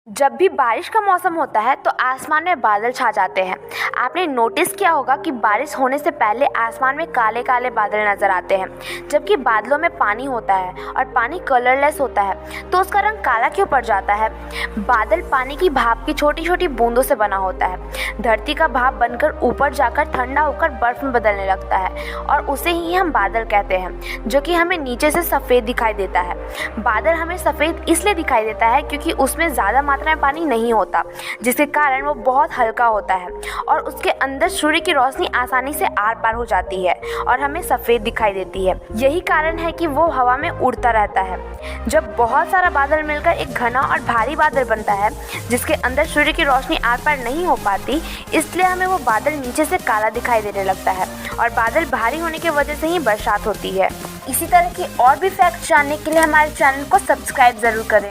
जब भी बारिश का मौसम होता है तो आसमान में बादल छा जाते हैं। आपने नोटिस किया होगा कि बारिश होने से पहले आसमान में काले काले बादल नज़र आते हैं। जबकि बादलों में पानी होता है और पानी कलरलेस होता है, तो उसका रंग काला क्यों पड़ जाता है? बादल पानी की भाप की छोटी छोटी बूंदों से बना होता है। धरती का भाप बनकर ऊपर जाकर ठंडा होकर बर्फ में बदलने लगता है और उसे ही हम बादल कहते हैं, जो कि हमें नीचे से सफ़ेद दिखाई देता है। बादल हमें सफ़ेद इसलिए दिखाई देता है क्योंकि उसमें ज़्यादा मात्रा में पानी नहीं होता, जिसके कारण वो बहुत हल्का होता है और उसके अंदर सूर्य की रोशनी आसानी से आर पार हो जाती है और हमें सफ़ेद दिखाई देती है। यही कारण है कि वो हवा में उड़ता रहता है। जब बहुत सारा बादल मिलकर एक घना और भारी बादल बनता है, जिसके अंदर सूर्य की रोशनी आर पार नहीं हो पाती, इसलिए हमें वो बादल नीचे से काला दिखाई देने लगता है और बादल भारी होने की वजह से ही बरसात होती है। इसी तरह की और भी फैक्ट जानने के लिए हमारे चैनल को सब्सक्राइब ज़रूर करें।